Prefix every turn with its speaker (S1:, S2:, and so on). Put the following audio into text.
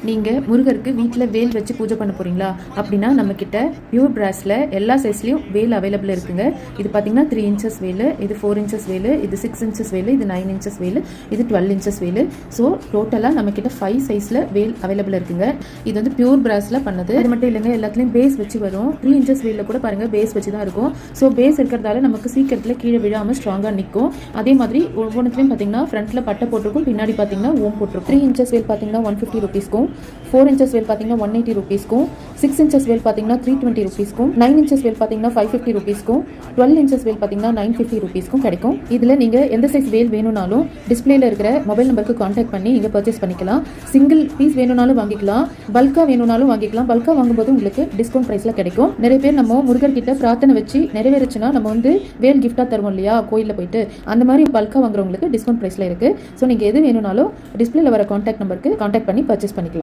S1: நீங்கள் முருகருக்கு வீட்டில் வேல் வச்சு பூஜை பண்ண போகிறீங்களா அப்படின்னா நம்மக்கிட்ட பியூர் பிராஸில் எல்லா சைஸ்லேயும் வேல் அவைலபிள் இருக்குங்க. இது பார்த்தீங்கன்னா 3 இன்ச்சஸ் வேல், இது 4 இன்ச்சஸ் வேல், இது 6 இன்ச்சஸ் வேல், இது 9 இன்ச்சஸ் வேல், இது 12 இன்ச்சஸ் வேல். ஸோ டோட்டலாக நம்மக்கிட்ட 5 சைஸில் வேல் அவைலபிள் இருக்குங்க. இது வந்து பியூர் பிராஸில் பண்ணது. அது மட்டும் இல்லைங்க, எல்லாத்துலேயும் பேஸ் வச்சு வரும். 3 இன்ச்சஸ் வேலில் கூட பாருங்கள் பேஸ் வச்சு தான் இருக்கும். ஸோ பேஸ் இருக்கிறதால நமக்கு சீக்கிரத்தில் கீழே விழாமல் ஸ்ட்ராங்காக நிற்கும். அதே மாதிரி ஒவ்வொன்றுத்துலையும் பார்த்தீங்கன்னா ஃப்ரண்ட்டில் பட்டை போட்டிருக்கும், பின்னாடி பார்த்தீங்கன்னா ஓம் போட்டிருக்கும். 3 இன்ச்சஸ் வேல் பார்த்தீங்கன்னா 150 ருபீஸ்க்கும், 4 இன்ச்சஸ் வேல் பார்த்தீங்கன்னா 180 ருபீஸ்க்கும், 6 இன்ச்சஸ் வேல் பார்த்தீங்கன்னா 320 ருபீஸ்க்கும், 9 இன்ச்சஸ் வேல் பார்த்தீங்கன்னா 550 ருபீஸ்க்கும், 12 இன்ச்சஸ் வேல் பார்த்தீங்கன்னா 950 ருபீஸ்க்கும் கிடைக்கும். இதில் நீங்கள் எந்த சைஸ் வேல் வேணும்னாலும் டிஸ்பிளேல இருக்கிற மொபைல் நம்பருக்கு கான்டாக்ட் பண்ணி நீங்கள் பர்ச்சேஸ் பண்ணிக்கலாம். சிங்கிள் பீஸ் வேணும்னாலும் வாங்கிக்கலாம், பல்காக வேணும்னாலும் வாங்கிக்கலாம். பல்காக வாங்கும்போது உங்களுக்கு டிஸ்கவுண்ட் ப்ரைஸில் கிடைக்கும். நிறைய பேர் நம்ம முருகர்கிட்ட பிரார்த்தனை வச்சு நிறைவேறுச்சுன்னா நம்ம வந்து வேல் கிஃப்டாக தருவோம் இல்லையா கோயிலில் போயிட்டு, அந்த மாதிரி பல்காக வாங்குறவங்களுக்கு டிஸ்கவுண்ட் ப்ரைஸில் இருக்குது. ஸோ நீங்கள் எது வேணும்னாலும் டிஸ்பிளேல வர கான்டாக்ட் நம்பருக்கு கான்டாக்ட் பண்ணி பர்ச்சேஸ் பண்ணிக்கலாம்.